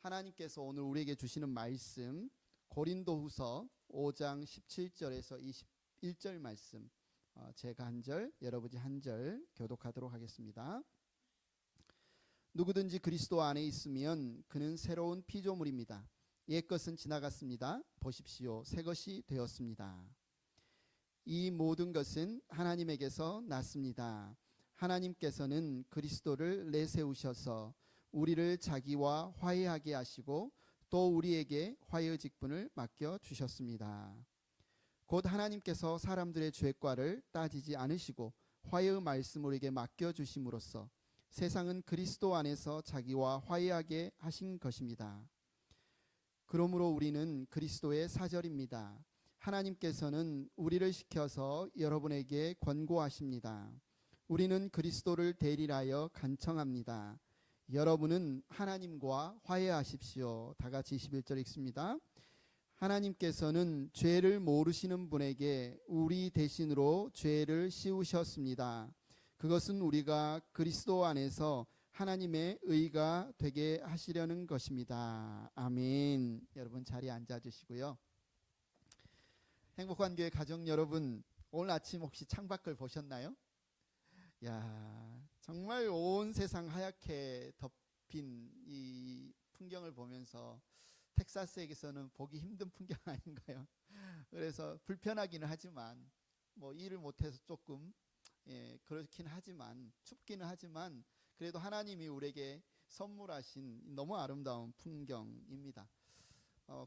하나님께서 오늘 우리에게 주시는 말씀 고린도후서 5장 17절에서 21절 말씀, 제가 한 절, 여러분이 한 절 교독하도록 하겠습니다. 누구든지 그리스도 안에 있으면 그는 새로운 피조물입니다. 옛것은 지나갔습니다. 보십시오, 새것이 되었습니다. 이 모든 것은 하나님에게서 났습니다. 하나님께서는 그리스도를 내세우셔서 우리를 자기와 화해하게 하시고 또 우리에게 화해의 직분을 맡겨 주셨습니다. 곧 하나님께서 사람들의 죄과를 따지지 않으시고 화해의 말씀을 우리에게 맡겨 주심으로써 세상은 그리스도 안에서 자기와 화해하게 하신 것입니다. 그러므로 우리는 그리스도의 사절입니다. 하나님께서는 우리를 시켜서 여러분에게 권고하십니다. 우리는 그리스도를 대리하여 간청합니다. 여러분은 하나님과 화해하십시오. 다 같이 21절 읽습니다. 하나님께서는 죄를 모르시는 분에게 우리 대신으로 죄를 씌우셨습니다. 그것은 우리가 그리스도 안에서 하나님의 의가 되게 하시려는 것입니다. 아멘. 여러분 자리에 앉아주시고요. 행복한 교회 가족 여러분, 오늘 아침 혹시 창밖을 보셨나요? 야, 정말 온 세상 하얗게 덮인 이 풍경을 보면서 텍사스에서는 보기 힘든 풍경 아닌가요? 그래서 불편하기는 하지만 일을 못해서 조금 그렇긴 하지만 춥기는 하지만 그래도 하나님이 우리에게 선물하신 너무 아름다운 풍경입니다.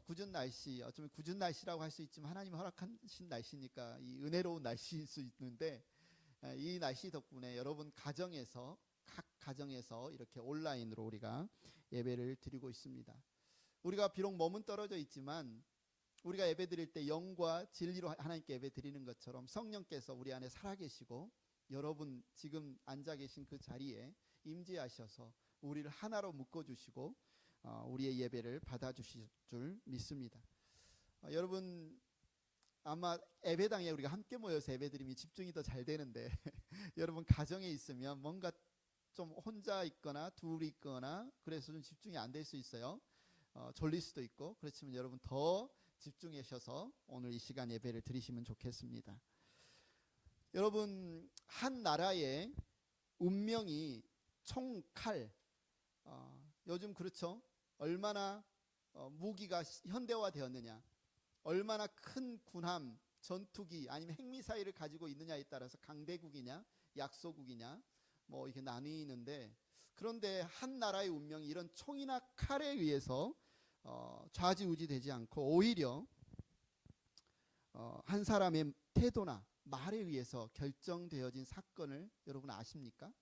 궂은 날씨, 어쩌면 궂은 날씨라고 할 수 있지만 하나님이 허락하신 날씨니까 이 은혜로운 날씨일 수 있는데, 이 날씨 덕분에 여러분 가정에서, 각 가정에서 이렇게 온라인으로 우리가 예배를 드리고 있습니다. 우리가 비록 몸은 떨어져 있지만 우리가 예배 드릴 때 영과 진리로 하나님께 예배 드리는 것처럼 성령께서 우리 안에 살아계시고 여러분 지금 앉아 계신 그 자리에 임재하셔서 우리를 하나로 묶어주시고 우리의 예배를 받아주실 줄 믿습니다. 여러분 아마 예배당에 우리가 함께 모여서 예배드리면 집중이 더 잘 되는데 여러분 가정에 있으면 뭔가 좀 혼자 있거나 둘이 있거나 그래서 좀 집중이 안 될 수 있어요. 졸릴 수도 있고. 그렇지만 여러분 더 집중하셔서 오늘 이 시간 예배를 드리시면 좋겠습니다. 여러분 한 나라의 운명이 총칼, 요즘 그렇죠? 얼마나 무기가 현대화되었느냐, 얼마나 큰 군함, 전투기 아니면 핵미사일을 가지고 있느냐에 따라서 강대국이냐 약소국이냐 이렇게 나뉘는데, 그런데 한 나라의 운명이 이런 총이나 칼에 의해서 좌지우지 되지 않고 오히려 한 사람의 태도나 말에 의해서 결정되어진 사건을 여러분 아십니까?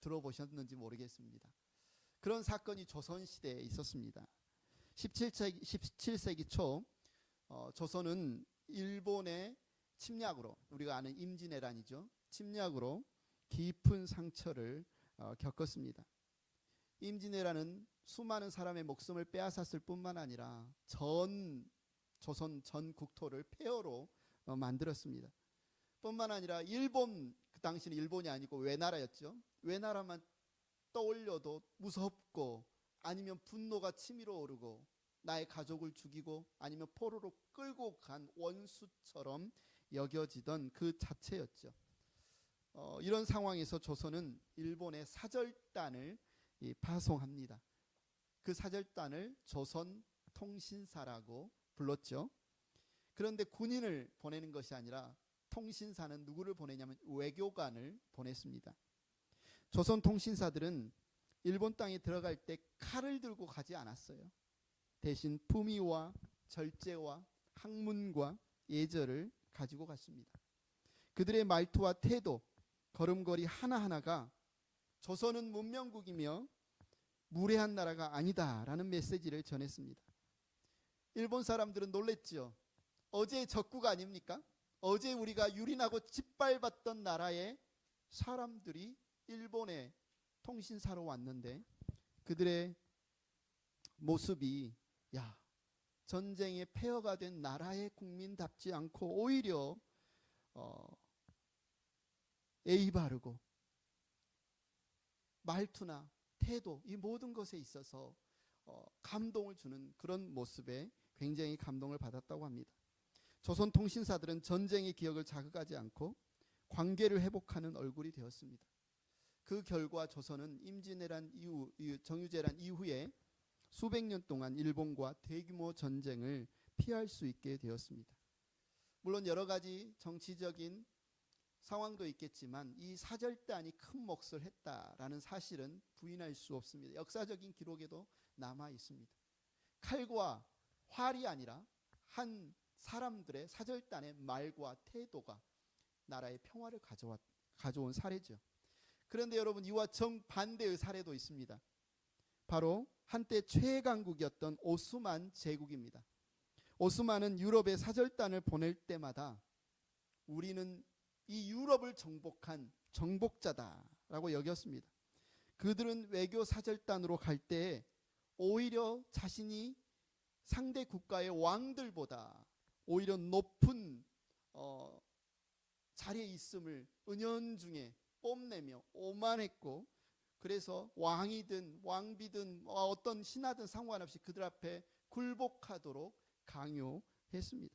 들어보셨는지 모르겠습니다. 그런 사건이 조선시대에 있었습니다. 17세기 초 조선은 일본의 침략으로, 우리가 아는 임진왜란이죠, 침략으로 깊은 상처를 겪었습니다. 임진왜란은 수많은 사람의 목숨을 빼앗았을 뿐만 아니라 조선 전 국토를 폐허로 만들었습니다. 뿐만 아니라 일본, 그 당시는 일본이 아니고 외나라였죠. 외나라만 떠올려도 무섭고 아니면 분노가 치밀어 오르고 나의 가족을 죽이고 아니면 포로로 끌고 간 원수처럼 여겨지던 그 자체였죠. 이런 상황에서 조선은 일본의 사절단을 파송합니다. 그 사절단을 조선통신사라고 불렀죠. 그런데 군인을 보내는 것이 아니라 통신사는 누구를 보내냐면 외교관을 보냈습니다. 조선 통신사들은 일본 땅에 들어갈 때 칼을 들고 가지 않았어요. 대신 품위와 절제와 학문과 예절을 가지고 갔습니다. 그들의 말투와 태도, 걸음걸이 하나하나가 조선은 문명국이며 무례한 나라가 아니다라는 메시지를 전했습니다. 일본 사람들은 놀랬죠. 어제 적국 아닙니까? 어제 우리가 유린하고 짓밟았던 나라의 사람들이 일본에 통신사로 왔는데 그들의 모습이 전쟁에 폐허가 된 나라의 국민답지 않고 오히려 예의 바르고 말투나 태도, 이 모든 것에 있어서 감동을 주는 그런 모습에 굉장히 감동을 받았다고 합니다. 조선 통신사들은 전쟁의 기억을 자극하지 않고 관계를 회복하는 얼굴이 되었습니다. 그 결과 조선은 임진왜란 이후, 정유재란 이후에 수백 년 동안 일본과 대규모 전쟁을 피할 수 있게 되었습니다. 물론 여러 가지 정치적인 상황도 있겠지만 이 사절단이 큰 몫을 했다라는 사실은 부인할 수 없습니다. 역사적인 기록에도 남아 있습니다. 칼과 활이 아니라 한 사람들의 사절단의 말과 태도가 나라의 평화를 가져온 사례죠. 그런데 여러분, 이와 정반대의 사례도 있습니다. 바로 한때 최강국이었던 오스만 제국입니다. 오스만은 유럽에 사절단을 보낼 때마다 우리는 이 유럽을 정복한 정복자다라고 여겼습니다. 그들은 외교 사절단으로 갈 때 오히려 자신이 상대 국가의 왕들보다 오히려 높은 자리에 있음을 은연중에 뽐내며 오만했고, 그래서 왕이든 왕비든 어떤 신하든 상관없이 그들 앞에 굴복하도록 강요했습니다.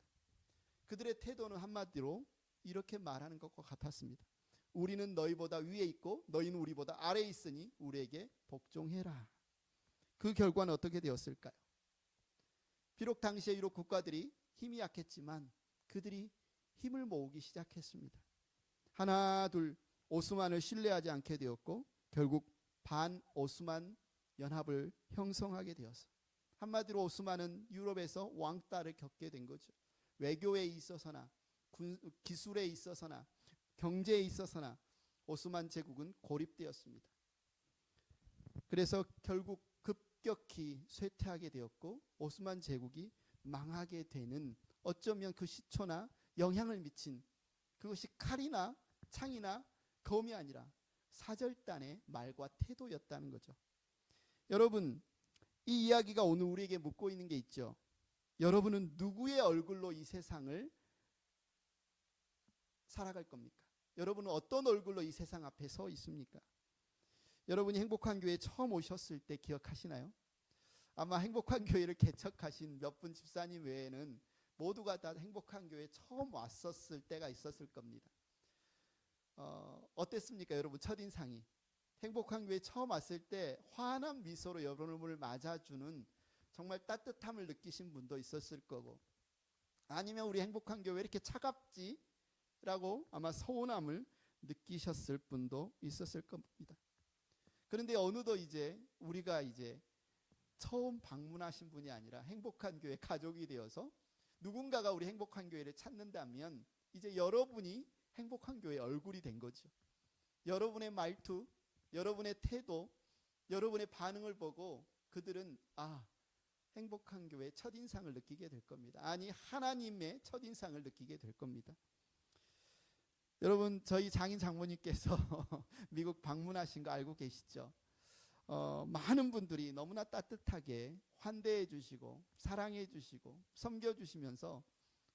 그들의 태도는 한마디로 이렇게 말하는 것과 같았습니다. 우리는 너희보다 위에 있고 너희는 우리보다 아래에 있으니 우리에게 복종해라. 그 결과는 어떻게 되었을까요? 비록 당시에 유럽 국가들이 힘이 약했지만 그들이 힘을 모으기 시작했습니다. 하나 둘 오스만을 신뢰하지 않게 되었고 결국 반오스만 연합을 형성하게 되었어요. 한마디로 오스만은 유럽에서 왕따를 겪게 된 거죠. 외교에 있어서나 기술에 있어서나 경제에 있어서나 오스만 제국은 고립되었습니다. 그래서 결국 급격히 쇠퇴하게 되었고 오스만 제국이 망하게 되는, 어쩌면 그 시초나 영향을 미친 그것이 칼이나 창이나 검이 아니라 사절단의 말과 태도였다는 거죠. 여러분, 이 이야기가 오늘 우리에게 묻고 있는 게 있죠. 여러분은 누구의 얼굴로 이 세상을 살아갈 겁니까? 여러분은 어떤 얼굴로 이 세상 앞에 서 있습니까? 여러분이 행복한 교회에 처음 오셨을 때 기억하시나요? 아마 행복한 교회를 개척하신 몇 분 집사님 외에는 모두가 다 행복한 교회에 처음 왔었을 때가 있었을 겁니다. 어땠습니까? 여러분 첫인상이. 행복한 교회에 처음 왔을 때 환한 미소로 여러분을 맞아주는 정말 따뜻함을 느끼신 분도 있었을 거고, 아니면 우리 행복한 교회 왜 이렇게 차갑지? 라고 아마 서운함을 느끼셨을 분도 있었을 겁니다. 그런데 어느덧 이제 우리가 이제 처음 방문하신 분이 아니라 행복한 교회 가족이 되어서 누군가가 우리 행복한 교회를 찾는다면 이제 여러분이 행복한 교회의 얼굴이 된 거죠. 여러분의 말투, 여러분의 태도, 여러분의 반응을 보고 그들은 행복한 교회의 첫인상을 느끼게 될 겁니다. 아니, 하나님의 첫인상을 느끼게 될 겁니다. 여러분, 저희 장인 장모님께서 미국 방문하신 거 알고 계시죠? 많은 분들이 너무나 따뜻하게 환대해 주시고 사랑해 주시고 섬겨 주시면서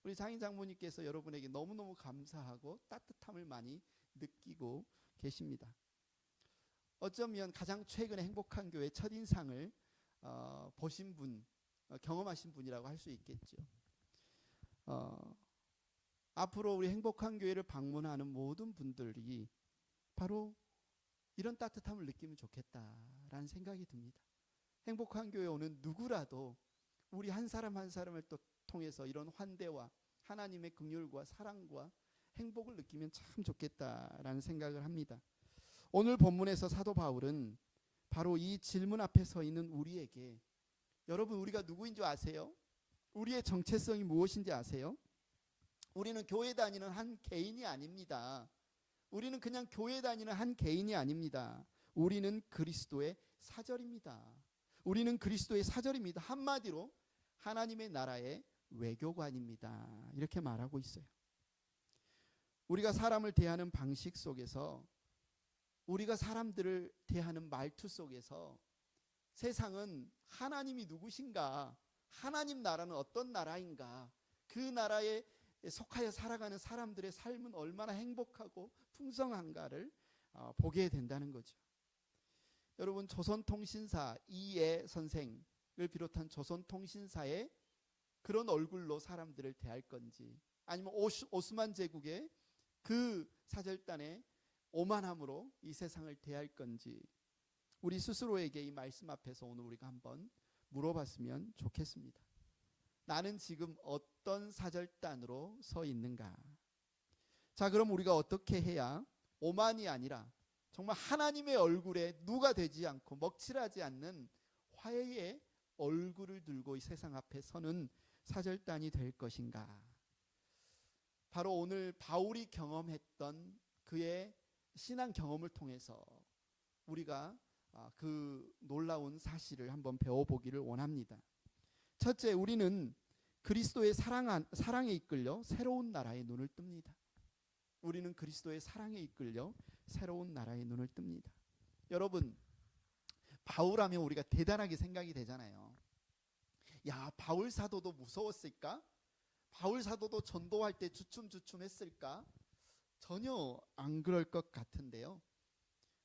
우리 장인 장모님께서 여러분에게 너무너무 감사하고 따뜻함을 많이 느끼고 계십니다. 어쩌면 가장 최근에 행복한 교회 첫인상을 보신 분, 경험하신 분이라고 할 수 있겠죠. 앞으로 우리 행복한 교회를 방문하는 모든 분들이 바로 이런 따뜻함을 느끼면 좋겠다라는 생각이 듭니다. 행복한 교회에 오는 누구라도 우리 한 사람 한 사람을 또 통해서 이런 환대와 하나님의 긍휼과 사랑과 행복을 느끼면 참 좋겠다라는 생각을 합니다. 오늘 본문에서 사도 바울은 바로 이 질문 앞에 서 있는 우리에게, 여러분 우리가 누구인 줄 아세요? 우리의 정체성이 무엇인지 아세요? 우리는 교회 다니는 한 개인이 아닙니다. 우리는 그냥 교회 다니는 한 개인이 아닙니다. 우리는 그리스도의 사절입니다. 우리는 그리스도의 사절입니다. 한마디로 하나님의 나라의 외교관입니다. 이렇게 말하고 있어요. 우리가 사람을 대하는 방식 속에서, 우리가 사람들을 대하는 말투 속에서 세상은 하나님이 누구신가, 하나님 나라는 어떤 나라인가, 그 나라에 속하여 살아가는 사람들의 삶은 얼마나 행복하고 풍성한가를 보게 된다는 거죠. 여러분, 조선통신사 이해 선생, 비롯한 조선통신사의 그런 얼굴로 사람들을 대할 건지, 아니면 오스만 제국의 그 사절단의 오만함으로 이 세상을 대할 건지, 우리 스스로에게 이 말씀 앞에서 오늘 우리가 한번 물어봤으면 좋겠습니다. 나는 지금 어떤 사절단으로 서 있는가? 자, 그럼 우리가 어떻게 해야 오만이 아니라 정말 하나님의 얼굴에 누가 되지 않고 먹칠하지 않는 화해의 얼굴을 들고 이 세상 앞에 서는 사절단이 될 것인가? 바로 오늘 바울이 경험했던 그의 신앙 경험을 통해서 우리가 그 놀라운 사실을 한번 배워보기를 원합니다. 첫째, 우리는 그리스도의 사랑에 이끌려 새로운 나라의 눈을 뜹니다. 우리는 그리스도의 사랑에 이끌려 새로운 나라의 눈을 뜹니다. 여러분, 바울하면 우리가 대단하게 생각이 되잖아요. 야, 바울 사도도 무서웠을까? 바울 사도도 전도할 때 주춤주춤했을까? 전혀 안 그럴 것 같은데요.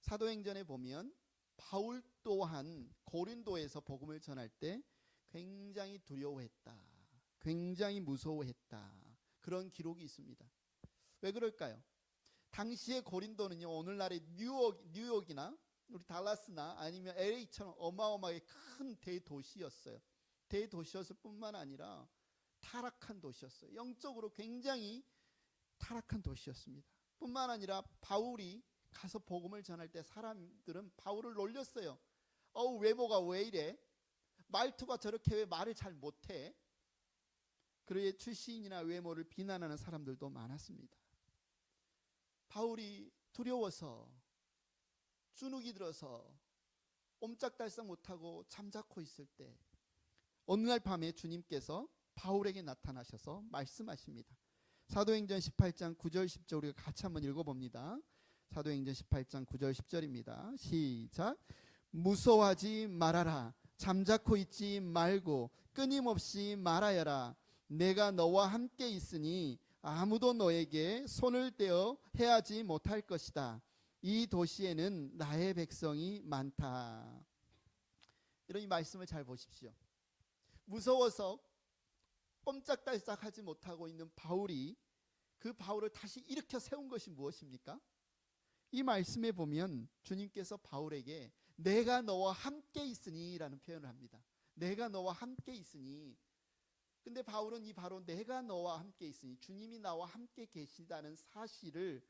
사도행전에 보면 바울 또한 고린도에서 복음을 전할 때 굉장히 두려워했다, 굉장히 무서워했다, 그런 기록이 있습니다. 왜 그럴까요? 당시의 고린도는요, 오늘날의 뉴욕이나 우리 달라스나 아니면 LA처럼 어마어마하게 큰 대도시였어요. 대도시였을 뿐만 아니라 타락한 도시였어요. 영적으로 굉장히 타락한 도시였습니다. 뿐만 아니라 바울이 가서 복음을 전할 때 사람들은 바울을 놀렸어요. 외모가 왜 이래? 말투가 저렇게 왜 말을 잘 못해? 그의 출신이나 외모를 비난하는 사람들도 많았습니다. 바울이 두려워서 주눅이 들어서 옴짝달싹 못하고 잠자코 있을 때 어느 날 밤에 주님께서 바울에게 나타나셔서 말씀하십니다. 사도행전 18장 9절 10절 우리가 같이 한번 읽어봅니다. 사도행전 18장 9절 10절입니다. 시작. 무서워하지 말아라. 잠자코 있지 말고 끊임없이 말하여라. 내가 너와 함께 있으니 아무도 너에게 손을 떼어 해하지 못할 것이다. 이 도시에는 나의 백성이 많다. 이런 이 말씀을 잘 보십시오. 무서워서 꼼짝달싹 하지 못하고 있는 바울이, 그 바울을 다시 일으켜 세운 것이 무엇입니까? 이 말씀에 보면 주님께서 바울에게 내가 너와 함께 있으니 라는 표현을 합니다. 내가 너와 함께 있으니. 근데 바울은 이 바로 내가 너와 함께 있으니, 주님이 나와 함께 계시다는 사실을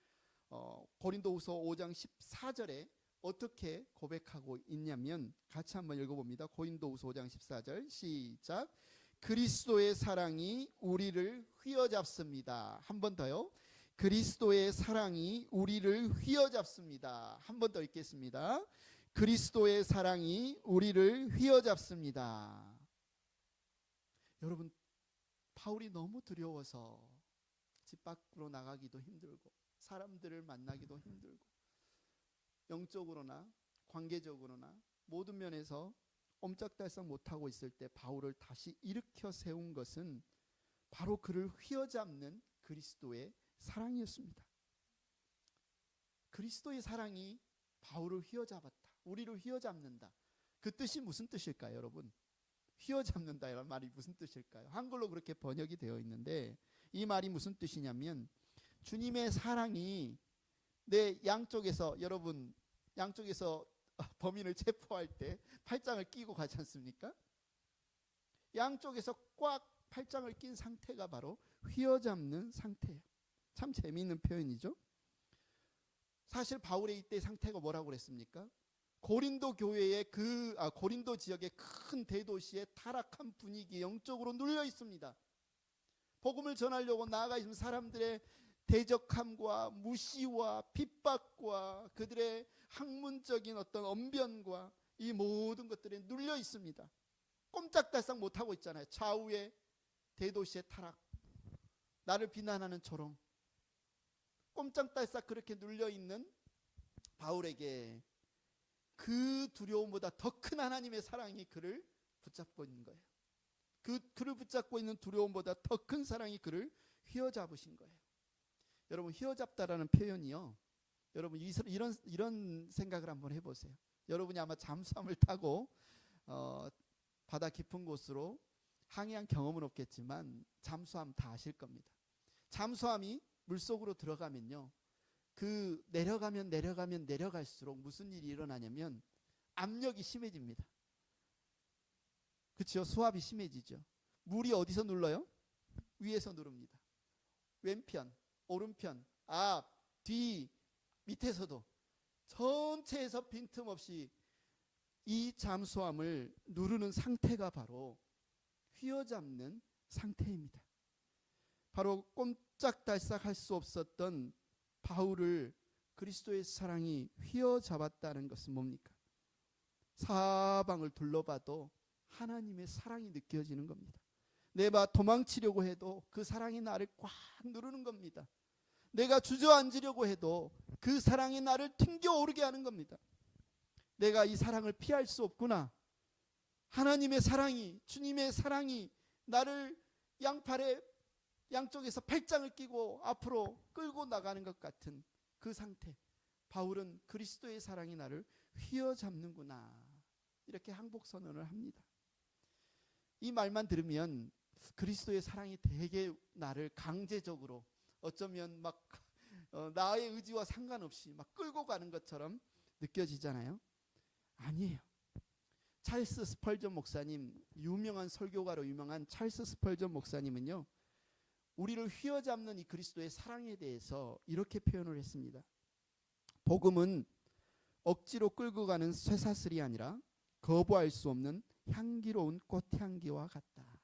고린도후서 5장 14절에 어떻게 고백하고 있냐면, 같이 한번 읽어봅니다. 고린도후서 5장 14절 시작. 그리스도의 사랑이 우리를 휘어잡습니다. 한 번 더요. 그리스도의 사랑이 우리를 휘어잡습니다. 한 번 더 읽겠습니다. 그리스도의 사랑이 우리를 휘어잡습니다. 여러분, 바울이 너무 두려워서 집 밖으로 나가기도 힘들고 사람들을 만나기도 힘들고 영적으로나 관계적으로나 모든 면에서 옴짝달싹 못하고 있을 때 바울을 다시 일으켜 세운 것은 바로 그를 휘어잡는 그리스도의 사랑이었습니다. 그리스도의 사랑이 바울을 휘어잡았다. 우리를 휘어잡는다. 그 뜻이 무슨 뜻일까요, 여러분? 휘어잡는다 이런 말이 무슨 뜻일까요? 한글로 그렇게 번역이 되어 있는데 이 말이 무슨 뜻이냐면, 주님의 사랑이 내 양쪽에서, 여러분 양쪽에서 범인을 체포할 때 팔짱을 끼고 가지 않습니까? 양쪽에서 꽉 팔짱을 낀 상태가 바로 휘어잡는 상태예요. 참 재미있는 표현이죠. 사실 바울의 이때 상태가 뭐라고 그랬습니까? 고린도 교회의 고린도 지역의 큰 대도시의 타락한 분위기에 영적으로 눌려 있습니다. 복음을 전하려고 나아가 있는 사람들의 대적함과 무시와 핍박과 그들의 학문적인 어떤 언변과 이 모든 것들에 눌려 있습니다. 꼼짝달싹 못하고 있잖아요. 좌우의 대도시의 타락, 나를 비난하는 조롱, 꼼짝달싹 그렇게 눌려있는 바울에게 그 두려움보다 더 큰 하나님의 사랑이 그를 붙잡고 있는 거예요. 그를 붙잡고 있는 두려움보다 더 큰 사랑이 그를 휘어잡으신 거예요. 여러분, 휘어잡다라는 표현이요, 여러분 이런 생각을 한번 해보세요. 여러분이 아마 잠수함을 타고 바다 깊은 곳으로 항해한 경험은 없겠지만 잠수함 다 아실 겁니다. 잠수함이 물속으로 들어가면요, 그 내려갈수록 무슨 일이 일어나냐면 압력이 심해집니다. 그렇죠? 수압이 심해지죠. 물이 어디서 눌러요? 위에서 누릅니다. 왼편, 오른편, 앞, 뒤, 밑에서도 전체에서 빈틈없이 이 잠수함을 누르는 상태가 바로 휘어잡는 상태입니다. 바로 꼼짝달싹할 수 없었던 바울을 그리스도의 사랑이 휘어잡았다는 것은 뭡니까? 사방을 둘러봐도 하나님의 사랑이 느껴지는 겁니다. 내가 도망치려고 해도 그 사랑이 나를 꽉 누르는 겁니다. 내가 주저앉으려고 해도 그 사랑이 나를 튕겨오르게 하는 겁니다. 내가 이 사랑을 피할 수 없구나. 하나님의 사랑이, 주님의 사랑이 나를 양쪽에서 팔짱을 끼고 앞으로 끌고 나가는 것 같은 그 상태. 바울은 그리스도의 사랑이 나를 휘어잡는구나, 이렇게 항복 선언을 합니다. 이 말만 들으면 그리스도의 사랑이 되게 나를 강제적으로, 어쩌면 막 나의 의지와 상관없이 막 끌고 가는 것처럼 느껴지잖아요. 아니에요. 찰스 스펄전 목사님, 유명한 설교가로 유명한 찰스 스펄전 목사님은요, 우리를 휘어잡는 이 그리스도의 사랑에 대해서 이렇게 표현을 했습니다. 복음은 억지로 끌고 가는 쇠사슬이 아니라 거부할 수 없는 향기로운 꽃향기와 같다.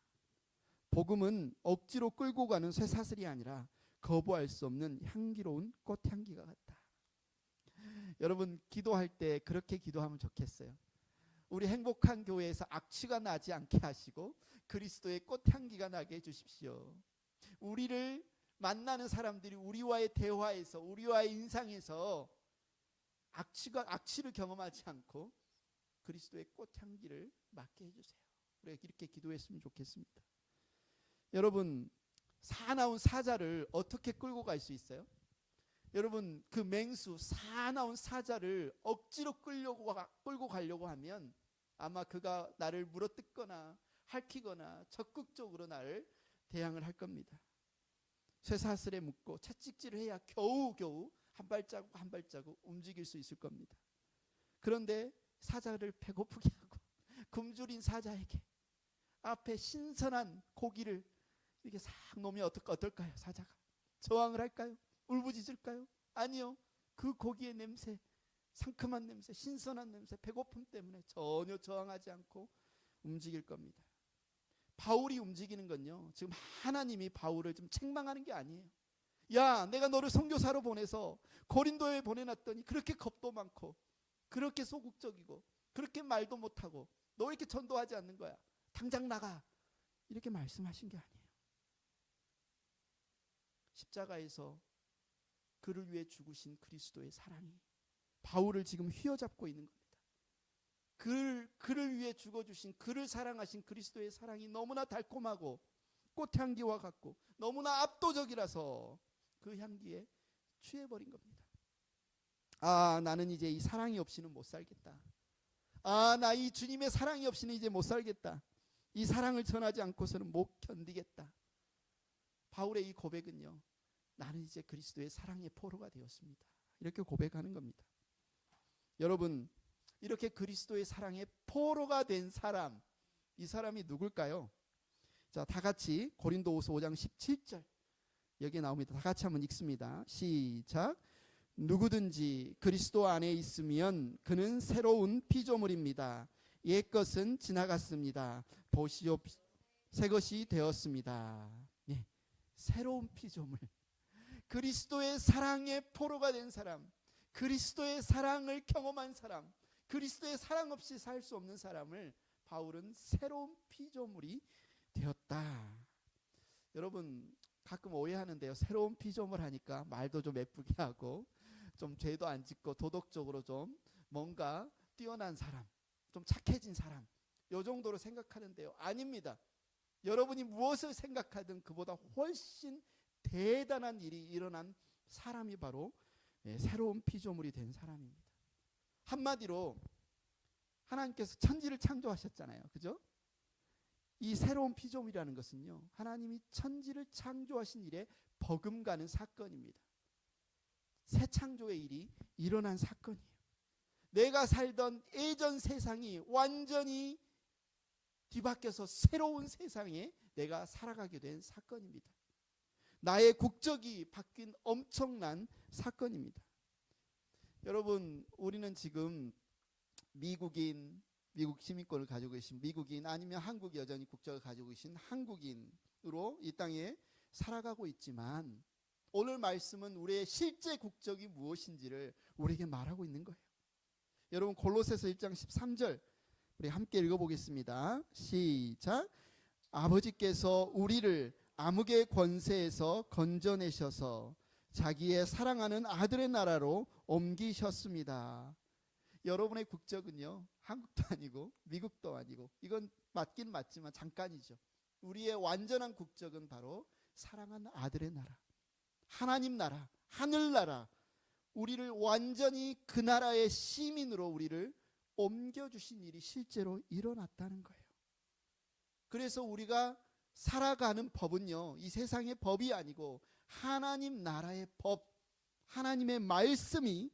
복음은 억지로 끌고 가는 쇠사슬이 아니라 거부할 수 없는 향기로운 꽃향기가 같다. 여러분, 기도할 때 그렇게 기도하면 좋겠어요. 우리 행복한 교회에서 악취가 나지 않게 하시고 그리스도의 꽃향기가 나게 해주십시오. 우리를 만나는 사람들이 우리와의 대화에서, 우리와의 인상에서 악취를 경험하지 않고 그리스도의 꽃향기를 맡게 해주세요. 우리가 이렇게 기도했으면 좋겠습니다. 여러분, 사나운 사자를 어떻게 끌고 갈 수 있어요? 여러분, 그 맹수, 사나운 사자를 억지로 끌고 가려고 하면 아마 그가 나를 물어뜯거나 핥히거나 적극적으로 나를 대항을 할 겁니다. 쇠사슬에 묶고 채찍질을 해야 겨우겨우 한 발자국 한 발자국 움직일 수 있을 겁니다. 그런데 사자를 배고프게 하고 굶주린 사자에게 앞에 신선한 고기를 이렇게 싹 놓으면 어떨까요? 사자가 저항을 할까요? 울부짖을까요? 아니요. 그 고기의 냄새, 상큼한 냄새, 신선한 냄새, 배고픔 때문에 전혀 저항하지 않고 움직일 겁니다. 바울이 움직이는 건요, 지금 하나님이 바울을 좀 책망하는 게 아니에요. 야, 내가 너를 선교사로 보내서 고린도에 보내놨더니 그렇게 겁도 많고 그렇게 소극적이고 그렇게 말도 못하고 너 왜 이렇게 전도하지 않는 거야? 당장 나가. 이렇게 말씀하신 게 아니에요. 십자가에서 그를 위해 죽으신 그리스도의 사랑이 바울을 지금 휘어잡고 있는 겁니다. 그를 위해 죽어주신, 그를 사랑하신 그리스도의 사랑이 너무나 달콤하고 꽃향기와 같고 너무나 압도적이라서 그 향기에 취해버린 겁니다. 아, 나는 이제 이 사랑이 없이는 못 살겠다. 아, 나 이 주님의 사랑이 없이는 이제 못 살겠다. 이 사랑을 전하지 않고서는 못 견디겠다. 바울의 이 고백은요, 나는 이제 그리스도의 사랑의 포로가 되었습니다. 이렇게 고백하는 겁니다. 여러분, 이렇게 그리스도의 사랑의 포로가 된 사람, 이 사람이 누굴까요? 자, 다 같이 고린도후서 5장 17절 여기에 나옵니다. 다 같이 한번 읽습니다. 시작. 누구든지 그리스도 안에 있으면 그는 새로운 피조물입니다. 옛것은 지나갔습니다. 보시오, 새 것이 되었습니다. 예, 새로운 피조물. 그리스도의 사랑의 포로가 된 사람, 그리스도의 사랑을 경험한 사람, 그리스도의 사랑 없이 살 수 없는 사람을 바울은 새로운 피조물이 되었다. 여러분, 가끔 오해하는데요, 새로운 피조물 하니까 말도 좀 예쁘게 하고 좀 죄도 안 짓고 도덕적으로 좀 뭔가 뛰어난 사람, 좀 착해진 사람, 요 정도로 생각하는데요, 아닙니다. 여러분이 무엇을 생각하든 그보다 훨씬 대단한 일이 일어난 사람이 바로 새로운 피조물이 된 사람입니다. 한마디로 하나님께서 천지를 창조하셨잖아요. 그죠? 이 새로운 피조물이라는 것은요, 하나님이 천지를 창조하신 일에 버금가는 사건입니다. 새 창조의 일이 일어난 사건이에요. 내가 살던 예전 세상이 완전히 뒤바뀌어서 새로운 세상에 내가 살아가게 된 사건입니다. 나의 국적이 바뀐 엄청난 사건입니다. 여러분, 우리는 지금 미국인, 미국 시민권을 가지고 계신 미국인, 아니면 한국 여전히 국적을 가지고 계신 한국인으로 이 땅에 살아가고 있지만, 오늘 말씀은 우리의 실제 국적이 무엇인지를 우리에게 말하고 있는 거예요. 여러분, 골로새서 1장 13절 우리 함께 읽어보겠습니다. 시작. 아버지께서 우리를 암흑의 권세에서 건져내셔서 자기의 사랑하는 아들의 나라로 옮기셨습니다. 여러분의 국적은요, 한국도 아니고 미국도 아니고, 이건 맞긴 맞지만 잠깐이죠. 우리의 완전한 국적은 바로 사랑하는 아들의 나라, 하나님 나라, 하늘나라, 우리를 완전히 그 나라의 시민으로 우리를 옮겨주신 일이 실제로 일어났다는 거예요. 그래서 우리가 살아가는 법은요, 이 세상의 법이 아니고 하나님 나라의 법, 하나님의 말씀이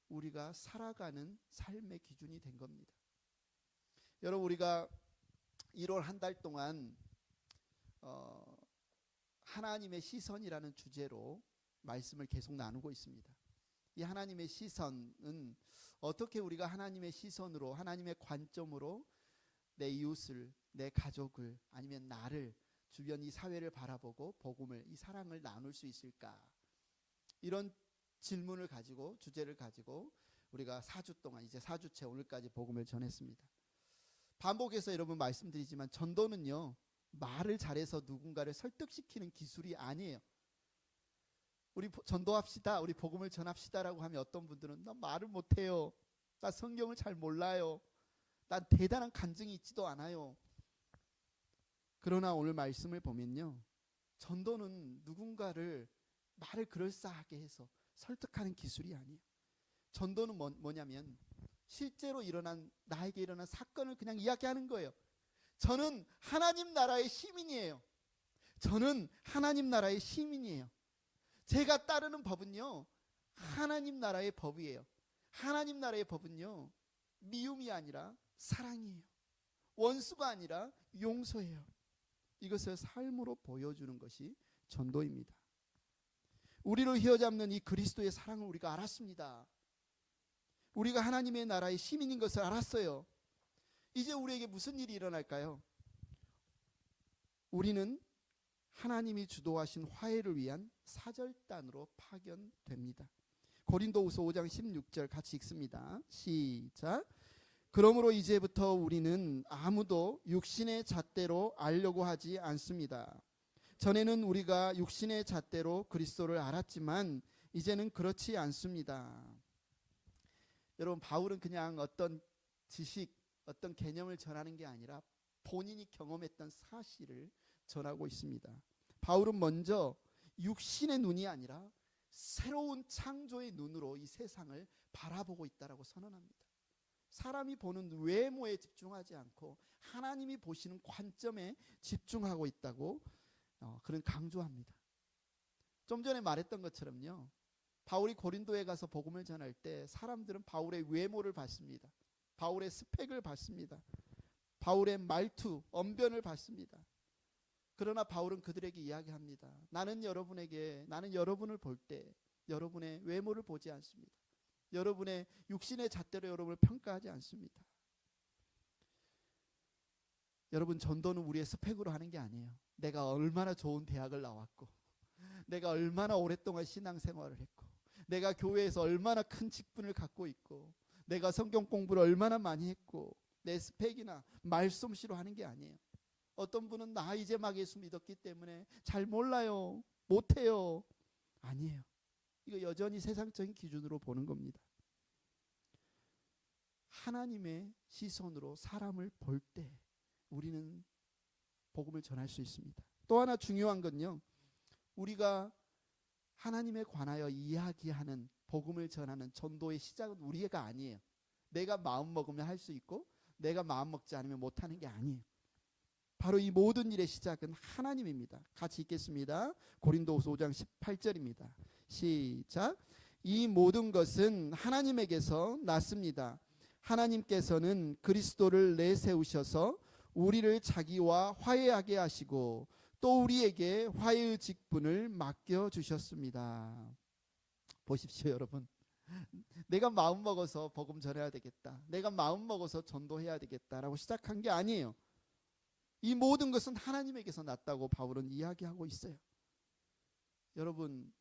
우리가 살아가는 삶의 기준이 된 겁니다. 여러분, 우리가 1월 한 달 동안 하나님의 시선이라는 주제로 말씀을 계속 나누고 있습니다. 이 하나님의 시선은 어떻게 우리가 하나님의 시선으로, 하나님의 관점으로 내 이웃을, 내 가족을, 아니면 나를, 주변 이 사회를 바라보고 복음을, 이 사랑을 나눌 수 있을까? 이런 질문을 가지고, 주제를 가지고 우리가 4주 동안, 이제 4주째 오늘까지 복음을 전했습니다. 반복해서 여러분 말씀드리지만, 전도는요, 말을 잘해서 누군가를 설득시키는 기술이 아니에요. 우리 전도합시다, 우리 복음을 전합시다라고 하면 어떤 분들은 나 말을 못해요, 나 성경을 잘 몰라요, 난 대단한 간증이 있지도 않아요. 그러나 오늘 말씀을 보면요, 전도는 누군가를 말을 그럴싸하게 해서 설득하는 기술이 아니에요. 전도는 뭐냐면 실제로 일어난, 나에게 일어난 사건을 그냥 이야기하는 거예요. 저는 하나님 나라의 시민이에요. 저는 하나님 나라의 시민이에요. 제가 따르는 법은요, 하나님 나라의 법이에요. 하나님 나라의 법은요, 미움이 아니라 사랑이에요. 원수가 아니라 용서예요. 이것을 삶으로 보여주는 것이 전도입니다. 우리를 휘어잡는 이 그리스도의 사랑을 우리가 알았습니다. 우리가 하나님의 나라의 시민인 것을 알았어요. 이제 우리에게 무슨 일이 일어날까요? 우리는 하나님이 주도하신 화해를 위한 사절단으로 파견됩니다. 고린도후서 5장 16절 같이 읽습니다. 시작. 그러므로 이제부터 우리는 아무도 육신의 잣대로 알려고 하지 않습니다. 전에는 우리가 육신의 잣대로 그리스도를 알았지만 이제는 그렇지 않습니다. 여러분, 바울은 그냥 어떤 지식, 어떤 개념을 전하는 게 아니라 본인이 경험했던 사실을 전하고 있습니다. 바울은 먼저 육신의 눈이 아니라 새로운 창조의 눈으로 이 세상을 바라보고 있다라고 선언합니다. 사람이 보는 외모에 집중하지 않고 하나님이 보시는 관점에 집중하고 있다고 그런 강조합니다. 좀 전에 말했던 것처럼요, 바울이 고린도에 가서 복음을 전할 때 사람들은 바울의 외모를 봤습니다. 바울의 스펙을 봤습니다. 바울의 말투, 언변을 봤습니다. 그러나 바울은 그들에게 이야기합니다. 나는 여러분을 볼 때 여러분의 외모를 보지 않습니다. 여러분의 육신의 잣대로 여러분을 평가하지 않습니다. 여러분, 전도는 우리의 스펙으로 하는 게 아니에요. 내가 얼마나 좋은 대학을 나왔고, 내가 얼마나 오랫동안 신앙생활을 했고, 내가 교회에서 얼마나 큰 직분을 갖고 있고, 내가 성경 공부를 얼마나 많이 했고, 내 스펙이나 말솜씨로 하는 게 아니에요. 어떤 분은 나 이제 막 예수 믿었기 때문에 잘 몰라요, 못해요. 아니에요. 이거 여전히 세상적인 기준으로 보는 겁니다. 하나님의 시선으로 사람을 볼 때 우리는 복음을 전할 수 있습니다. 또 하나 중요한 건요, 우리가 하나님에 관하여 이야기하는, 복음을 전하는 전도의 시작은 우리가 아니에요. 내가 마음 먹으면 할 수 있고 내가 마음 먹지 않으면 못하는 게 아니에요. 바로 이 모든 일의 시작은 하나님입니다. 같이 읽겠습니다. 고린도후서 5장 18절입니다. 시작. 이 모든 것은 하나님에게서 났습니다. 하나님께서는 그리스도를 내세우셔서 우리를 자기와 화해하게 하시고 또 우리에게 화해의 직분을 맡겨주셨습니다. 보십시오, 여러분. 내가 마음먹어서 복음 전해야 되겠다, 내가 마음먹어서 전도해야 되겠다라고 시작한 게 아니에요. 이 모든 것은 하나님에게서 났다고 바울은 이야기하고 있어요. 여러분,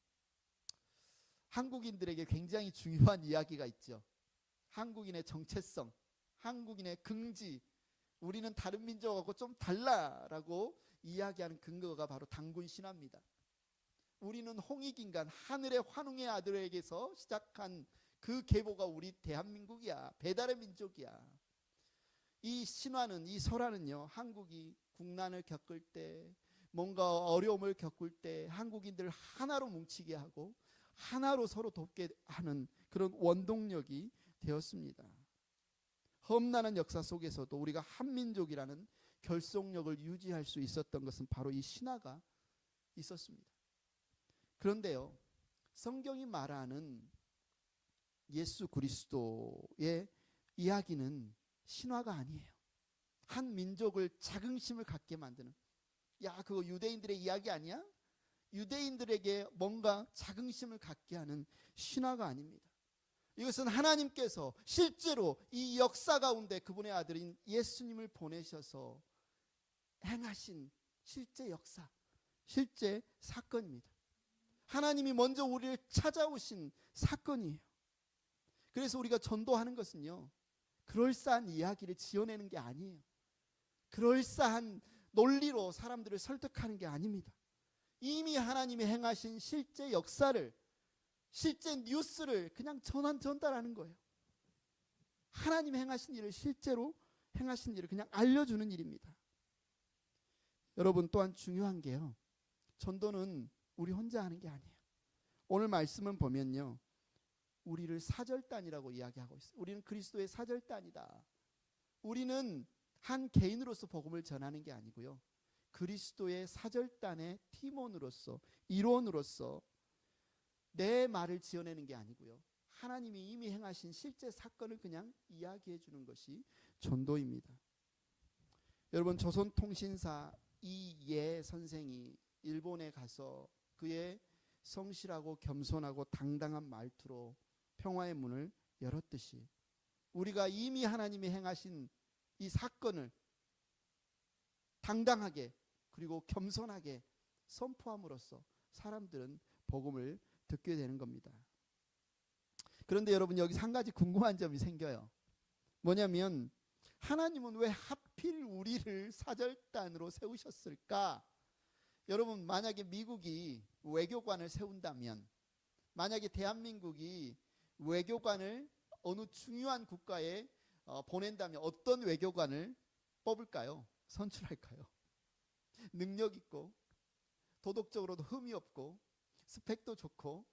한국인들에게 굉장히 중요한 이야기가 있죠. 한국인의 정체성, 한국인의 긍지, 우리는 다른 민족하고 좀 달라라고 이야기하는 근거가 바로 단군 신화입니다. 우리는 홍익인간, 하늘의 환웅의 아들에게서 시작한 그 계보가 우리 대한민국이야. 배달의 민족이야. 이 신화는, 이 설화는요, 한국이 국난을 겪을 때, 뭔가 어려움을 겪을 때 한국인들을 하나로 뭉치게 하고 하나로 서로 돕게 하는 그런 원동력이 되었습니다. 험난한 역사 속에서도 우리가 한민족이라는 결속력을 유지할 수 있었던 것은 바로 이 신화가 있었습니다. 그런데요, 성경이 말하는 예수 그리스도의 이야기는 신화가 아니에요. 한 민족을 자긍심을 갖게 만드는, 야, 그거 유대인들의 이야기 아니야? 유대인들에게 뭔가 자긍심을 갖게 하는 신화가 아닙니다. 이것은 하나님께서 실제로 이 역사 가운데 그분의 아들인 예수님을 보내셔서 행하신 실제 역사, 실제 사건입니다. 하나님이 먼저 우리를 찾아오신 사건이에요. 그래서 우리가 전도하는 것은요, 그럴싸한 이야기를 지어내는 게 아니에요. 그럴싸한 논리로 사람들을 설득하는 게 아닙니다. 이미 하나님이 행하신 실제 역사를, 실제 뉴스를 그냥 전달하는 거예요. 하나님이 행하신 일을, 실제로 행하신 일을 그냥 알려주는 일입니다. 여러분, 또한 중요한 게요, 전도는 우리 혼자 하는 게 아니에요. 오늘 말씀은 보면요, 우리를 사절단이라고 이야기하고 있어요. 우리는 그리스도의 사절단이다. 우리는 한 개인으로서 복음을 전하는 게 아니고요, 그리스도의 사절단의 팀원으로서, 일원으로서 내 말을 지어내는 게 아니고요, 하나님이 이미 행하신 실제 사건을 그냥 이야기해 주는 것이 전도입니다. 여러분, 조선통신사 이예 선생이 일본에 가서 그의 성실하고 겸손하고 당당한 말투로 평화의 문을 열었듯이, 우리가 이미 하나님이 행하신 이 사건을 당당하게 그리고 겸손하게 선포함으로써 사람들은 복음을 듣게 되는 겁니다. 그런데 여러분, 여기서 한 가지 궁금한 점이 생겨요. 뭐냐면, 하나님은 왜 하필 우리를 사절단으로 세우셨을까? 여러분, 만약에 미국이 외교관을 세운다면, 만약에 대한민국이 외교관을 어느 중요한 국가에 보낸다면 어떤 외교관을 뽑을까요? 선출할까요? 능력 있고 도덕적으로도 흠이 없고 스펙도 좋고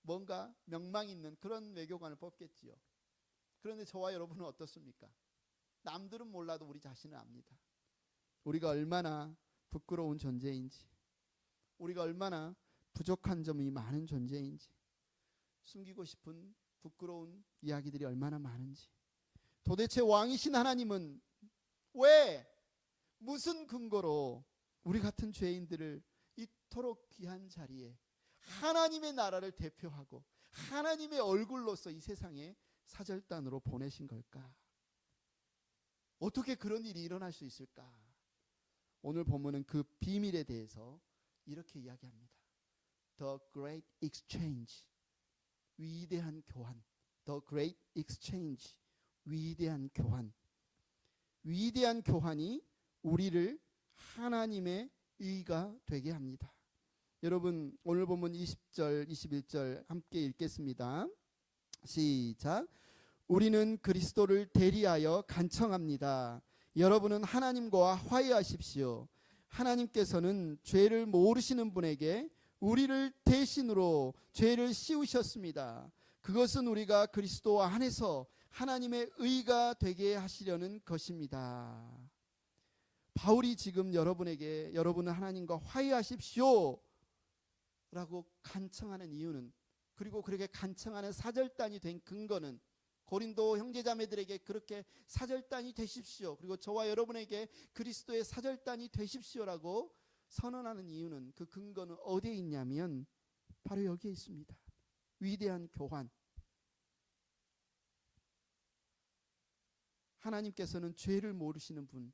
뭔가 명망 있는 그런 외교관을 뽑겠지요. 그런데 저와 여러분은 어떻습니까? 남들은 몰라도 우리 자신은 압니다. 우리가 얼마나 부끄러운 존재인지, 우리가 얼마나 부족한 점이 많은 존재인지, 숨기고 싶은 부끄러운 이야기들이 얼마나 많은지, 도대체 왕이신 하나님은 왜, 무슨 근거로 우리 같은 죄인들을 이토록 귀한 자리에 하나님의 나라를 대표하고 하나님의 얼굴로서 이 세상에 사절단으로 보내신 걸까? 어떻게 그런 일이 일어날 수 있을까? 오늘 본문은 그 비밀에 대해서 이렇게 이야기합니다. The Great Exchange, 위대한 교환. The Great Exchange, 위대한 교환. 위대한 교환이 우리를 하나님의 의가 되게 합니다. 여러분, 오늘 본문 20절, 21절 함께 읽겠습니다. 시작. 우리는 그리스도를 대리하여 간청합니다. 여러분은 하나님과 화해하십시오. 하나님께서는 죄를 모르시는 분에게 우리를 대신으로 죄를 씌우셨습니다. 그것은 우리가 그리스도 안에서 하나님의 의가 되게 하시려는 것입니다. 바울이 지금 여러분에게 여러분은 하나님과 화해하십시오 라고 간청하는 이유는, 그리고 그렇게 간청하는 사절단이 된 근거는, 고린도 형제자매들에게 그렇게 사절단이 되십시오, 그리고 저와 여러분에게 그리스도의 사절단이 되십시오라고 선언하는 이유는, 그 근거는 어디에 있냐면 바로 여기에 있습니다. 위대한 교환. 하나님께서는 죄를 모르시는 분,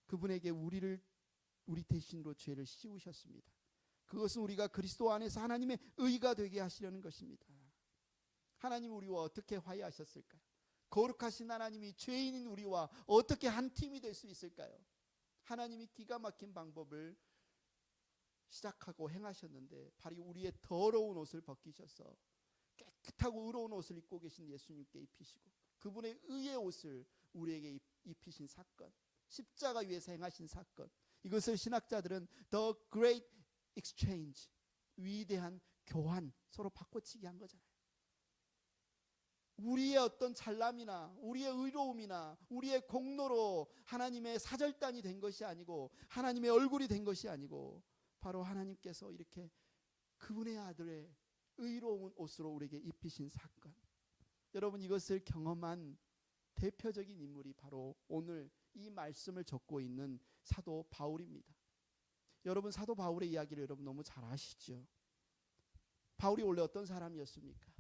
그분에게 우리 대신으로 죄를 씌우셨습니다. 그것은 우리가 그리스도 안에서 하나님의 의가 되게 하시려는 것입니다. 하나님 우리와 어떻게 화해하셨을까요? 거룩하신 하나님이 죄인인 우리와 어떻게 한 팀이 될 수 있을까요? 하나님이 기가 막힌 방법을 시작하고 행하셨는데, 바로 우리의 더러운 옷을 벗기셔서 깨끗하고 의로운 옷을 입고 계신 예수님께 입히시고, 그분의 의의 옷을 우리에게 입히신 사건, 십자가 위에서 행하신 사건, 이것을 신학자들은 The Great Exchange, 위대한 교환, 서로 바꿔치기 한 거잖아요. 우리의 어떤 잘남이나 우리의 의로움이나 우리의 공로로 하나님의 사절단이 된 것이 아니고, 하나님의 얼굴이 된 것이 아니고, 바로 하나님께서 이렇게 그분의 아들의 의로운 옷으로 우리에게 입히신 사건. 여러분, 이것을 경험한 대표적인 인물이 바로 오늘 이 말씀을 적고 있는 사도 바울입니다. 여러분, 사도 바울의 이야기를 여러분 너무 잘 아시죠? 바울이 원래 어떤 사람이었습니까?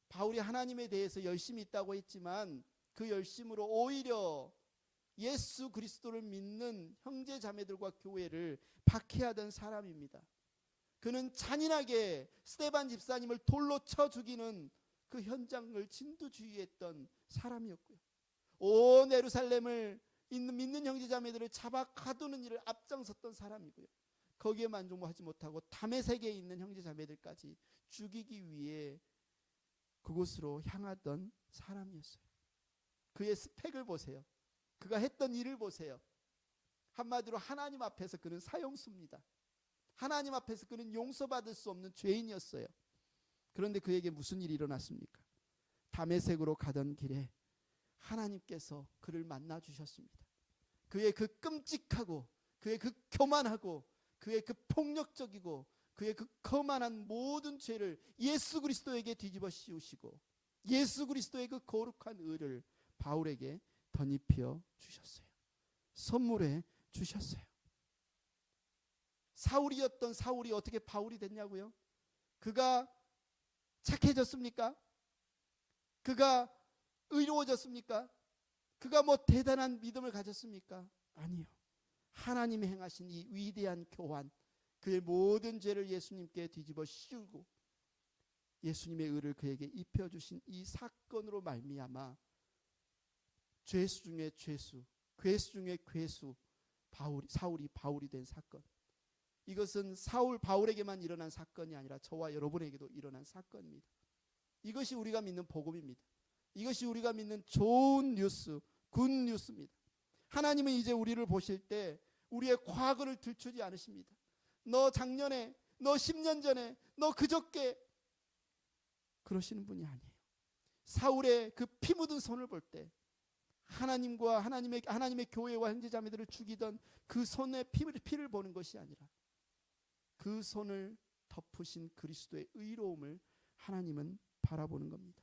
바울이 하나님에 대해서 열심히 있다고 했지만 그 열심으로 오히려 예수 그리스도를 믿는 형제 자매들과 교회를 박해하던 사람입니다. 그는 잔인하게 스데반 집사님을 돌로 쳐 죽이는 그 현장을 진두지휘했던 사람이었고요. 온 예루살렘을 믿는 형제 자매들을 잡아 가두는 일을 앞장섰던 사람이고요. 거기에 만족하지 못하고 다메섹에 있는 형제 자매들까지 죽이기 위해 그곳으로 향하던 사람이었어요. 그의 스펙을 보세요. 그가 했던 일을 보세요. 한마디로 하나님 앞에서 그는 사형수입니다. 하나님 앞에서 그는 용서받을 수 없는 죄인이었어요. 그런데 그에게 무슨 일이 일어났습니까? 다메섹으로 가던 길에 하나님께서 그를 만나 주셨습니다. 그의 그 끔찍하고, 그의 그 교만하고, 그의 그 폭력적이고, 그의 그 거만한 모든 죄를 예수 그리스도에게 뒤집어 씌우시고, 예수 그리스도의 그 거룩한 의를 바울에게 덧입혀 주셨어요. 선물해 주셨어요. 사울이었던 사울이 어떻게 바울이 됐냐고요? 그가 착해졌습니까? 그가 의로워졌습니까? 그가 뭐 대단한 믿음을 가졌습니까? 아니요. 하나님이 행하신 이 위대한 교환, 그의 모든 죄를 예수님께 뒤집어 씌우고 예수님의 의를 그에게 입혀주신 이 사건으로 말미암아 죄수 중에 죄수, 괴수 중에 괴수, 사울이 바울이 된 사건. 이것은 바울에게만 일어난 사건이 아니라 저와 여러분에게도 일어난 사건입니다. 이것이 우리가 믿는 복음입니다. 이것이 우리가 믿는 좋은 뉴스, 굿 뉴스입니다. 하나님은 이제 우리를 보실 때 우리의 과거를 들추지 않으십니다. 너 작년에, 너 10년 전에, 너 그저께, 그러시는 분이 아니에요. 사울의 그 피 묻은 손을 볼 때 하나님과 하나님의 교회와 형제자매들을 죽이던 그 손의 피를 보는 것이 아니라 그 손을 덮으신 그리스도의 의로움을 하나님은 바라보는 겁니다.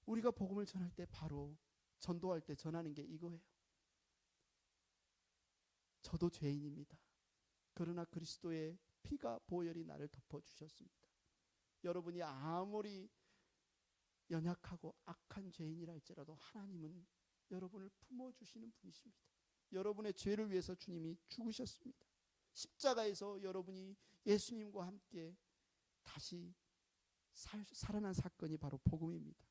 우리가 복음을 전할 때, 바로 전도할 때 전하는 게 이거예요. 저도 죄인입니다. 그러나 그리스도의 피가 보혈이 나를 덮어주셨습니다. 여러분이 아무리 연약하고 악한 죄인이라 할지라도 하나님은 여러분을 품어주시는 분이십니다. 여러분의 죄를 위해서 주님이 죽으셨습니다. 십자가에서 여러분이 예수님과 함께 다시 살아난 사건이 바로 복음입니다.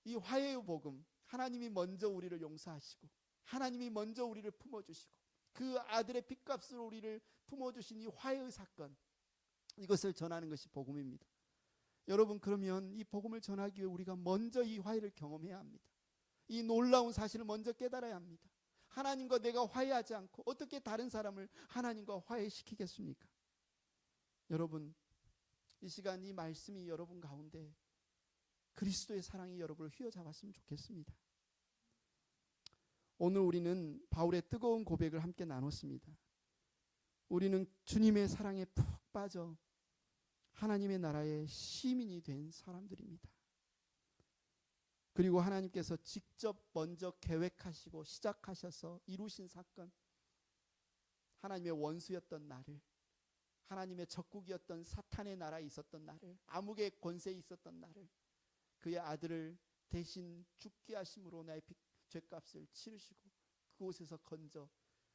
이 화해의 복음, 하나님이 먼저 우리를 용서하시고 하나님이 먼저 우리를 품어주시고 그 아들의 핏값으로 우리를 품어주신 이 화해의 사건, 이것을 전하는 것이 복음입니다. 여러분, 그러면 이 복음을 전하기 위해 우리가 먼저 이 화해를 경험해야 합니다. 이 놀라운 사실을 먼저 깨달아야 합니다. 하나님과 내가 화해하지 않고 어떻게 다른 사람을 하나님과 화해시키겠습니까? 여러분, 이 시간 이 말씀이 여러분 가운데 그리스도의 사랑이 여러분을 휘어잡았으면 좋겠습니다. 오늘 우리는 바울의 뜨거운 고백을 함께 나눴습니다. 우리는 주님의 사랑에 푹 빠져 하나님의 나라의 시민이 된 사람들입니다. 그리고 하나님께서 직접 먼저 계획하시고 시작하셔서 이루신 사건, 하나님의 원수였던 나를, 하나님의 적국이었던 사탄의 나라에 있었던 나를, 암흑의 권세에 있었던 나를 그의 아들을 대신 죽게 하심으로 나의 죄값을 치르시고 그곳에서 건져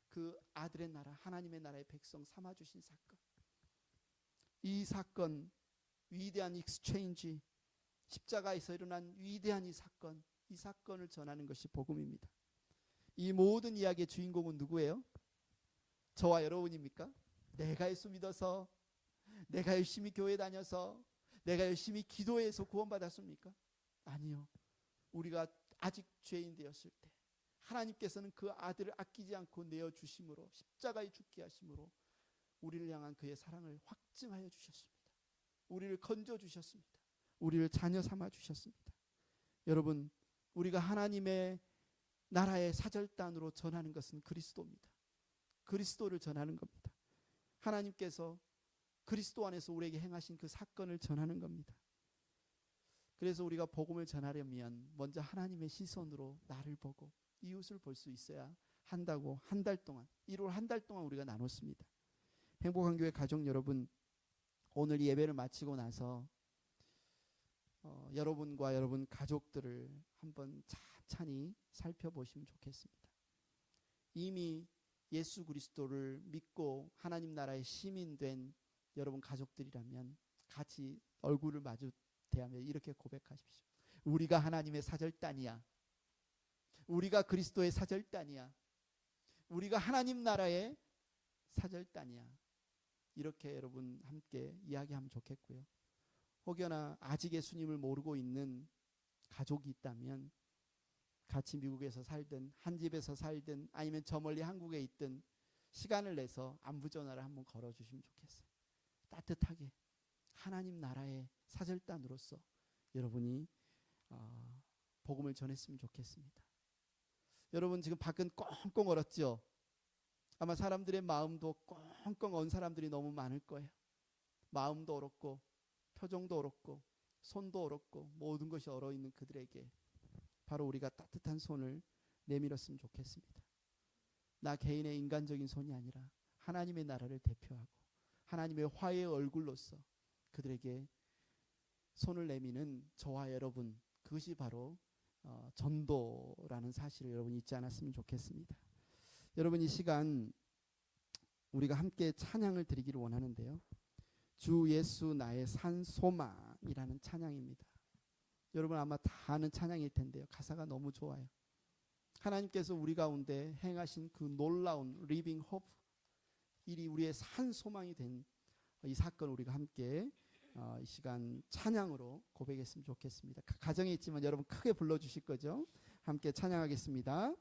그 아들의 나라, 하나님의 나라의 백성 삼아주신 사건, 이 사건, 위대한 익스체인지, 십자가에서 일어난 위대한 이 사건을 전하는 것이 복음입니다. 이 모든 이야기의 주인공은 누구예요? 저와 여러분입니까? 내가 예수 믿어서, 내가 열심히 교회 다녀서, 내가 열심히 기도해서 구원받았습니까? 아니요. 우리가 아직 죄인 되었을 때 하나님께서는 그 아들을 아끼지 않고 내어주심으로, 십자가에 죽게 하심으로 우리를 향한 그의 사랑을 확증하여 주셨습니다. 우리를 건져주셨습니다. 우리를 자녀 삼아 주셨습니다. 여러분, 우리가 하나님의 나라의 사절단으로 전하는 것은 그리스도입니다. 그리스도를 전하는 겁니다. 하나님께서 그리스도 안에서 우리에게 행하신 그 사건을 전하는 겁니다. 그래서 우리가 복음을 전하려면 먼저 하나님의 시선으로 나를 보고 이웃을 볼 수 있어야 한다고 한 달 동안, 1월 한 달 동안 우리가 나눴습니다. 행복한 교회 가족 여러분, 오늘 예배를 마치고 나서 여러분과 여러분 가족들을 한번 찬찬히 살펴보시면 좋겠습니다. 이미 예수 그리스도를 믿고 하나님 나라의 시민된 여러분 가족들이라면 같이 얼굴을 마주 대하며 이렇게 고백하십시오. 우리가 하나님의 사절단이야. 우리가 그리스도의 사절단이야. 우리가 하나님 나라의 사절단이야. 이렇게 여러분 함께 이야기하면 좋겠고요. 혹여나 아직 예수님을 모르고 있는 가족이 있다면 같이 미국에서 살든 한 집에서 살든 아니면 저 멀리 한국에 있든 시간을 내서 안부전화를 한번 걸어주시면 좋겠어요. 따뜻하게 하나님 나라의 사절단으로서 여러분이 복음을 전했으면 좋겠습니다. 여러분 지금 밖은 꽁꽁 얼었죠? 아마 사람들의 마음도 꽁꽁 언 사람들이 너무 많을 거예요. 마음도 얼었고 표정도 얼었고 손도 얼었고 모든 것이 얼어있는 그들에게 바로 우리가 따뜻한 손을 내밀었으면 좋겠습니다. 나 개인의 인간적인 손이 아니라 하나님의 나라를 대표하고 하나님의 화해의 얼굴로서 그들에게 손을 내미는 저와 여러분, 그것이 바로 전도라는 사실을 여러분 잊지 않았으면 좋겠습니다. 여러분 이 시간 우리가 함께 찬양을 드리기를 원하는데요. 주 예수 나의 산 소망이라는 찬양입니다. 여러분 아마 다 아는 찬양일 텐데요. 가사가 너무 좋아요. 하나님께서 우리 가운데 행하신 그 놀라운 리빙 호프, 일이 우리의 산 소망이 된 이 사건 우리가 함께 이 시간 찬양으로 고백했으면 좋겠습니다. 가정에 있지만 여러분 크게 불러주실 거죠? 함께 찬양하겠습니다.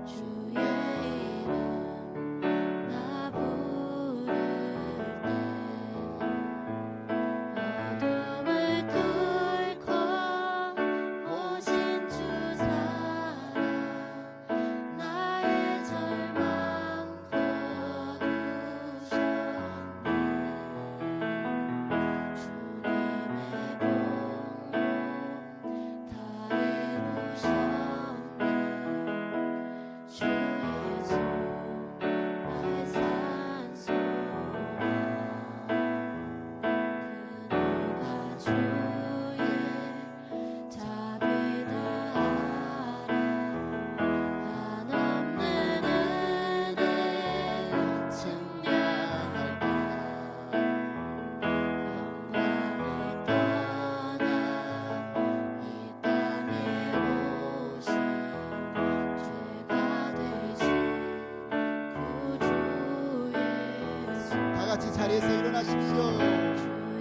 주의 같이 자리에서 일어나십시오.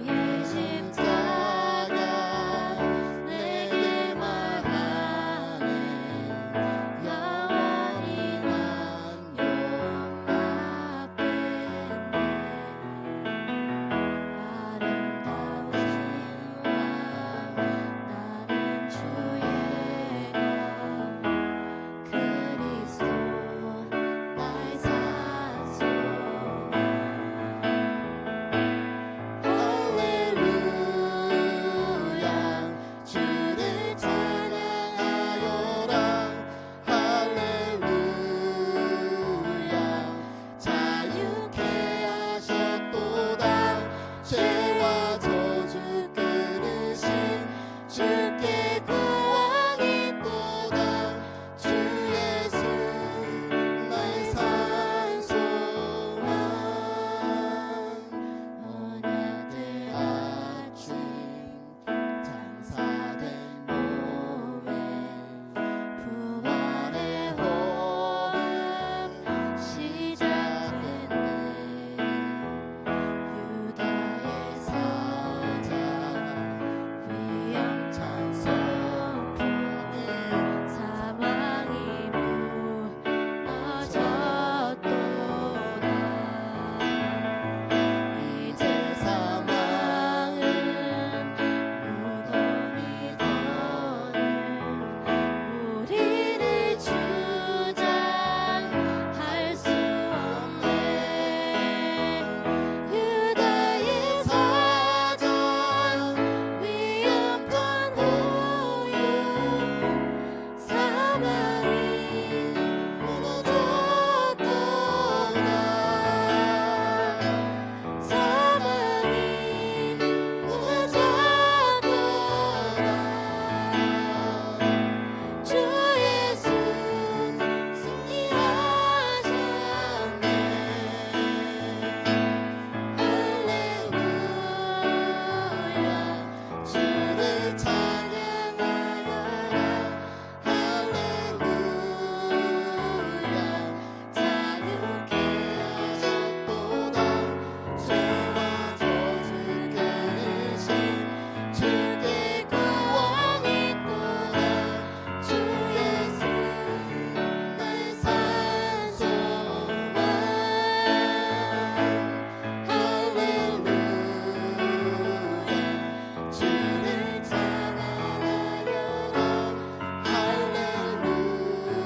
주의 십자가 내게 말하네 영원히 난 용납했네 아름다우신 왕 나는 주의 것 그리스도 나의 산소 할렐루야 주를 찬양하여라 할렐루야 자유케 하셨도다 죄와 저주 끊으신 주께 구원이 있도다 주 예수 나의 산소와 언약의 아침 장사된 몸에 부활의 호흡 시작됐네 유다의 사자 위엄찬 성품에 사망이 무너졌도다 이제 사망은 무덤이 더는 우리를 주장할 수 없네 유다의 사자 위엄찬 후유 사망이 무너졌도다 사망이 무너졌도다 주 예수 승리하셨네 할렐루야 주를 찬양하여라 할렐루야 자유케 하셨도다 죄와 저주 끊으신 주께 구원이 있도다 주 예수 나의 산소만 할렐루야 주를 찬양하여라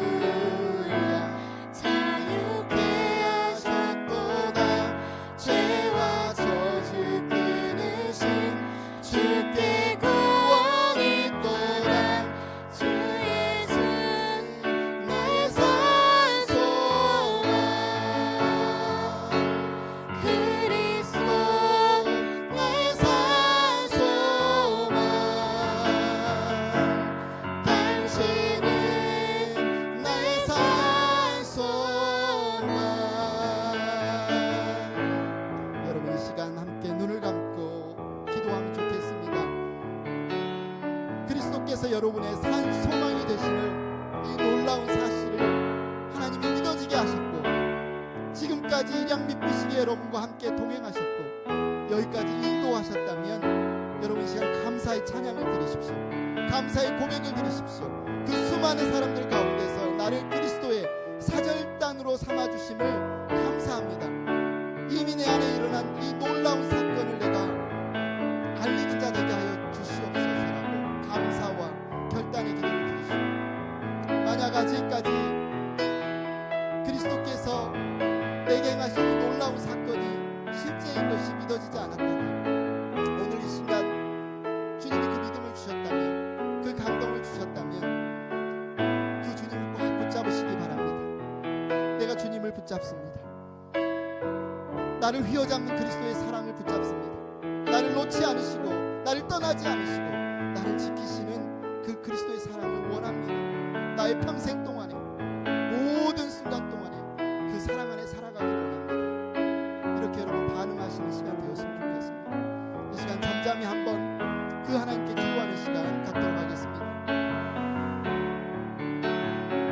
할렐루야 자유케 하셨도다 죄와 저주 끊으신 주께 구원이 있도다 주 예수 나의 산소만 그리스도 나의 산소만 당신은 나의 산소만 여러분 이 시간 함께 눈을 감고 기도하면 좋겠습니다. 그리스도께서 여러분의 산 소망이 되심을 이 놀라운 사실을 하나님이 믿어지게 하셨고 지금까지 일양 미쁘시게 여러분과 함께 동행하셨고 여기까지 인도하셨다면 여러분 이 시간 감사의 찬양을 드리십시오. 감사의 고백을 드리십시오. 그 수많은 사람들 가운데서 나를 그리스도의 사절단으로 삼아주심을 감사합니다. 이미 내 안에 일어난 이 놀라운 사건을 내가 알리는 자 되게 하여 주시옵소서라고 감사와 결단의 기도를 드리십시오. 만약 아직까지 그리스도께서 내게 행하신 이 놀라운 사건이 실제인 것이 믿어지지 않았다면 오늘 이 순간 주님이 그 믿음을 주셨다면 그 감동을 주셨다면 그 주님을 꼭 붙잡으시기 바랍니다. 내가 주님을 붙잡습니다. 나를 휘어잡는 그리스도의 사랑을 붙잡습니다. 나를 놓지 않으시고 나를 떠나지 않으시고 나를 지키시는 그 그리스도의 사랑을 원합니다. 나의 평생 동안에